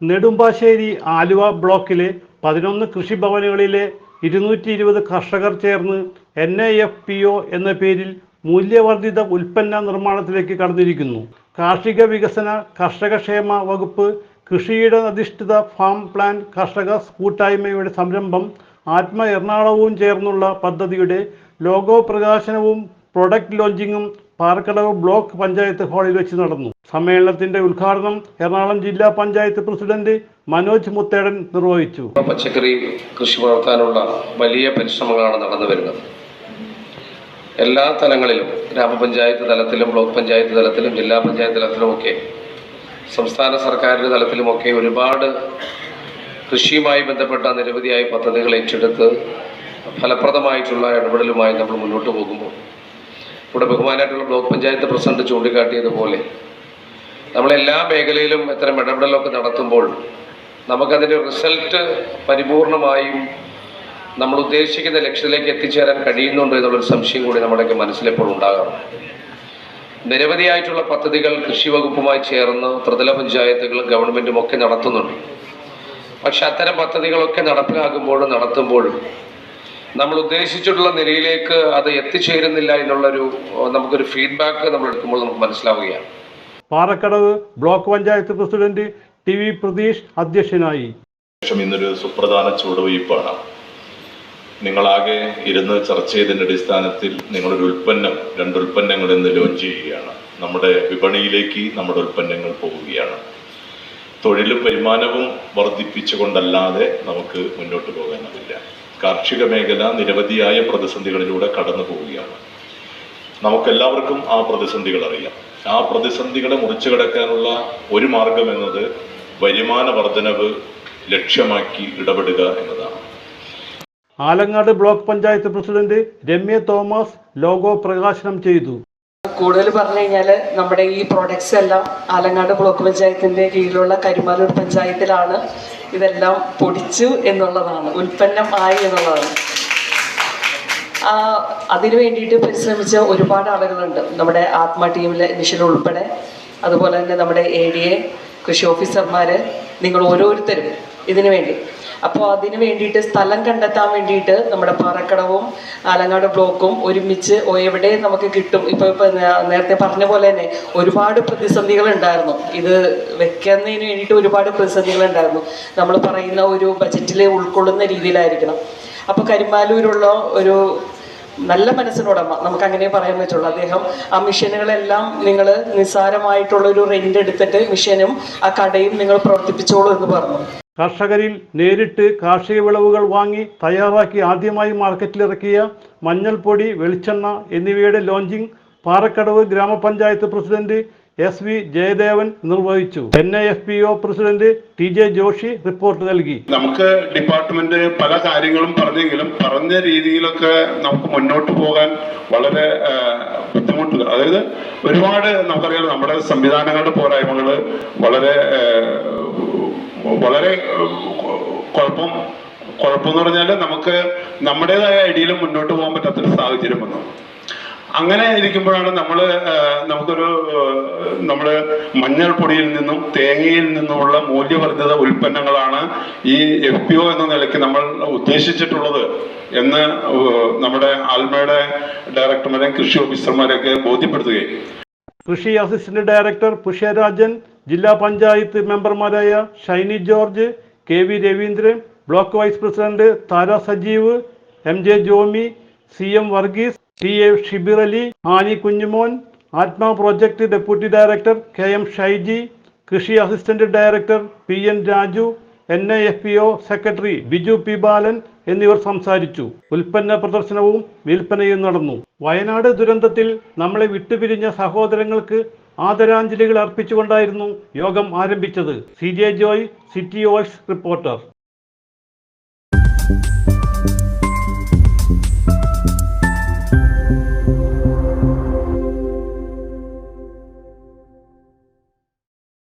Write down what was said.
നെടുമ്പാശ്ശേരി ആലുവ ബ്ലോക്കിലെ 11 കൃഷിഭവനുകളിലെ 220 കർഷകർ ചേർന്ന് NAFPO എന്ന പേരിൽ മൂല്യവർദ്ധിത ഉൽപ്പന്ന നിർമ്മാണത്തിലേക്ക് കടന്നിരിക്കുന്നു. കാർഷിക വികസന കർഷകക്ഷേമ വകുപ്പ് കൃഷിയിട ഫാം പ്ലാൻ കർഷക കൂട്ടായ്മയുടെ സംരംഭം ആത്മ എറണാകുളവും ചേർന്നുള്ള പദ്ധതിയുടെ ലോഗോ പ്രകാശനവും പ്രൊഡക്റ്റ് ലോഞ്ചിങ്ങും പാറക്കടവ് ബ്ലോക്ക് പഞ്ചായത്ത് ഹാളിൽ വെച്ച് നടന്നു. സമ്മേളനത്തിന്റെ ഉദ്ഘാടനം എറണാകുളം ജില്ലാ പഞ്ചായത്ത് പ്രസിഡന്റ് മനോജ് മുത്തേടൻ നിർവഹിച്ചു. പച്ചക്കറി കൃഷി വളർത്താനുള്ള വലിയ പരിശ്രമങ്ങളാണ് നടന്നു വരുന്നത്. എല്ലാ തലങ്ങളിലും, ഗ്രാമപഞ്ചായത്ത് തലത്തിലും ബ്ലോക്ക് പഞ്ചായത്ത് തലത്തിലും ജില്ലാ പഞ്ചായത്ത് തലത്തിലുമൊക്കെ സംസ്ഥാന സർക്കാരിൻ്റെ തലത്തിലുമൊക്കെ ഒരുപാട് കൃഷിയുമായി ബന്ധപ്പെട്ട നിരവധിയായ പദ്ധതികൾ ഏറ്റെടുത്ത് ഫലപ്രദമായിട്ടുള്ള ഇടപെടലുമായി നമ്മൾ മുന്നോട്ട് പോകുമ്പോൾ ഇവിടെ ബഹുമാനായിട്ടുള്ള ബ്ലോക്ക് പഞ്ചായത്ത് പ്രസിഡന്റ് ചൂണ്ടിക്കാട്ടിയതുപോലെ നമ്മളെല്ലാ മേഖലയിലും ഇത്തരം ഇടപെടലൊക്കെ നടത്തുമ്പോൾ നമുക്കതിൻ്റെ റിസൾട്ട് പരിപൂർണമായും നമ്മൾ ഉദ്ദേശിക്കുന്ന ലക്ഷ്യത്തിലേക്ക് എത്തിച്ചേരാൻ കഴിയുന്നുണ്ടോ എന്നുള്ളൊരു സംശയം കൂടി നമ്മുടെയൊക്കെ മനസ്സിലെപ്പോഴും ഉണ്ടാകാറുണ്ട്. നിരവധിയായിട്ടുള്ള പദ്ധതികൾ കൃഷി വകുപ്പുമായി ചേർന്ന് ത്രിതല പഞ്ചായത്തുകളും ഗവൺമെൻറ്റും ഒക്കെ നടത്തുന്നുണ്ട്. പക്ഷെ അത്തരം പദ്ധതികളൊക്കെ നടത്തുമ്പോഴും നമ്മൾ ഉദ്ദേശിച്ചിട്ടുള്ള നിലയിലേക്ക് അത് എത്തിച്ചേരുന്നില്ല എന്നുള്ളൊരു നമുക്കൊരു ഫീഡ്ബാക്ക് നമ്മൾ എടുക്കുമ്പോൾ നമുക്ക് മനസ്സിലാവുകയാണ്. Parakkadavu block panchayat president TV Pratheesh അധ്യക്ഷനായി. ഇന്നൊരു സുപ്രധാന ചുവടുവയ്പ്പാണ്. നിങ്ങളാകെ ഇരുന്ന് ചർച്ച ചെയ്തതിൻ്റെ അടിസ്ഥാനത്തിൽ നിങ്ങളൊരു രണ്ട് ഉൽപ്പന്നങ്ങൾ ഇന്ന് ലോഞ്ച് ചെയ്യുകയാണ്. നമ്മുടെ വിപണിയിലേക്ക് നമ്മുടെ ഉൽപ്പന്നങ്ങൾ പോവുകയാണ്. തൊഴിലും വരുമാനവും വർദ്ധിപ്പിച്ചുകൊണ്ടല്ലാതെ നമുക്ക് മുന്നോട്ട് പോകാനാവില്ല. കാർഷിക മേഖല നിരവധിയായ പ്രതിസന്ധികളിലൂടെ കടന്നു പോവുകയാണ്. നമുക്കെല്ലാവർക്കും ആ പ്രതിസന്ധികൾ അറിയാം. ആ പ്രതിസന്ധികളെ മുറിച്ചു കടക്കാനുള്ള ഒരു മാർഗം എന്നത് വരുമാന വർധനവ് ലക്ഷ്യമാക്കി ഇടപെടുക എന്നതാണ്. Alangad block panchayat president Ramya Thomas logo പ്രകാശനം ചെയ്തു. കൂടുതൽ പറഞ്ഞു കഴിഞ്ഞാൽ നമ്മുടെ ഈ പ്രോഡക്ട്സ് എല്ലാം ആലങ്ങാട് ബ്ലോക്ക് പഞ്ചായത്തിൻ്റെ കീഴിലുള്ള കരിമാലൂർ പഞ്ചായത്തിലാണ് ഇതെല്ലാം പൊടിച്ചു എന്നുള്ളതാണ്, ഉൽപ്പന്നം ആയി എന്നുള്ളതാണ്. അതിനു വേണ്ടിയിട്ട് പരിശ്രമിച്ച ഒരുപാട് ആളുകളുണ്ട്. നമ്മുടെ ആത്മ ടീമിലെ നിഷിൽ ഉൾപ്പെടെ, അതുപോലെ തന്നെ നമ്മുടെ ADA, കൃഷി ഓഫീസർമാർ, നിങ്ങൾ ഓരോരുത്തരും ഇതിനു വേണ്ടി. അപ്പോൾ അതിന് വേണ്ടിയിട്ട് സ്ഥലം കണ്ടെത്താൻ വേണ്ടിയിട്ട് നമ്മുടെ പാറക്കടവും ആലങ്ങാട് ബ്ലോക്കും ഒരുമിച്ച് എവിടെ നമുക്ക് കിട്ടും. ഇപ്പോൾ നേരത്തെ പറഞ്ഞ പോലെ തന്നെ ഒരുപാട് പ്രതിസന്ധികൾ ഉണ്ടായിരുന്നു. ഇത് വെക്കുന്നതിന് വേണ്ടിയിട്ട് ഒരുപാട് പ്രതിസന്ധികൾ ഉണ്ടായിരുന്നു. നമ്മൾ പറയുന്ന ഒരു ബജറ്റിൽ ഉൾക്കൊള്ളുന്ന രീതിയിലായിരിക്കണം. അപ്പോൾ കരിമാലൂരുള്ള ഒരു നല്ല മനസ്സിനുടമ, നമുക്ക് അങ്ങനെ പറയാൻ പറ്റുള്ളൂ, അദ്ദേഹം ആ മിഷനുകളെല്ലാം നിങ്ങൾ നിസ്സാരമായിട്ടുള്ളൊരു റെൻ്റ് എടുത്തിട്ട് മിഷനും ആ കടയും നിങ്ങൾ പ്രവർത്തിപ്പിച്ചോളൂ എന്ന് പറഞ്ഞു. കർഷകരിൽ നേരിട്ട് കാർഷിക വിളവുകൾ വാങ്ങി തയ്യാറാക്കി ആദ്യമായി മാർക്കറ്റിലിറക്കിയ മഞ്ഞൾപ്പൊടി, വെളിച്ചെണ്ണ എന്നിവയുടെ ലോഞ്ചിങ് പാറക്കടവ് ഗ്രാമപഞ്ചായത്ത് പ്രസിഡന്റ് SV ജയദേവൻ നിർവഹിച്ചു. NAFPO president TJ Joshi report നൽകി. നമുക്ക് ഡിപ്പാർട്ട്മെന്റ് പല കാര്യങ്ങളും പറഞ്ഞെങ്കിലും പറഞ്ഞ രീതിയിലൊക്കെ നമുക്ക് മുന്നോട്ട് പോകാൻ വളരെ ബുദ്ധിമുട്ടുകൾ, അതായത് ഒരുപാട് നമുക്കറിയാം നമ്മുടെ സംവിധാനങ്ങളുടെ പോരായ്മകൾ വളരെ കുഴപ്പമെന്ന് പറഞ്ഞാൽ നമുക്ക് നമ്മുടേതായ ഐഡിയയിൽ മുന്നോട്ട് പോകാൻ പറ്റാത്തൊരു സാഹചര്യം വന്നു. അങ്ങനെ ഇരിക്കുമ്പോഴാണ് നമുക്കൊരു മഞ്ഞൾപ്പൊടിയിൽ നിന്നും തേങ്ങയിൽ നിന്നുമുള്ള മൂല്യവർദ്ധിത ഉൽപ്പന്നങ്ങളാണ് ഈ FPO എന്ന നിലയ്ക്ക് നമ്മൾ ഉദ്ദേശിച്ചിട്ടുള്ളത് എന്ന് നമ്മുടെ ആൽമയുടെ ഡയറക്ടർമാരെയും കൃഷി ഓഫീസർമാരെയൊക്കെ ബോധ്യപ്പെടുത്തുകയും കൃഷി അസിസ്റ്റന്റ് ഡയറക്ടർ പുഷ്യരാജൻ, ജില്ലാ പഞ്ചായത്ത് മെമ്പർമാരായ Shiny George, KV Raveendran, block vice president Tara Sajeev, MJ Jomy, CM Varghese, TA Shibir Ali, Annie Kunjumon, ATMA project deputy director KM Shaiji, കൃഷി assistant director PN Raju, NAFPO secretary Biju P Balan എന്നിവർ സംസാരിച്ചു. ഉൽപ്പന്ന പ്രദർശനവും വിൽപ്പനയും നടന്നു. വയനാട് ദുരന്തത്തിൽ നമ്മളെ വിട്ടുപിരിഞ്ഞ സഹോദരങ്ങൾക്ക് ആദരാഞ്ജലികൾ അർപ്പിച്ചുകൊണ്ടായിരുന്നു യോഗം ആരംഭിച്ചത്. CJ Joy, city voice reporter.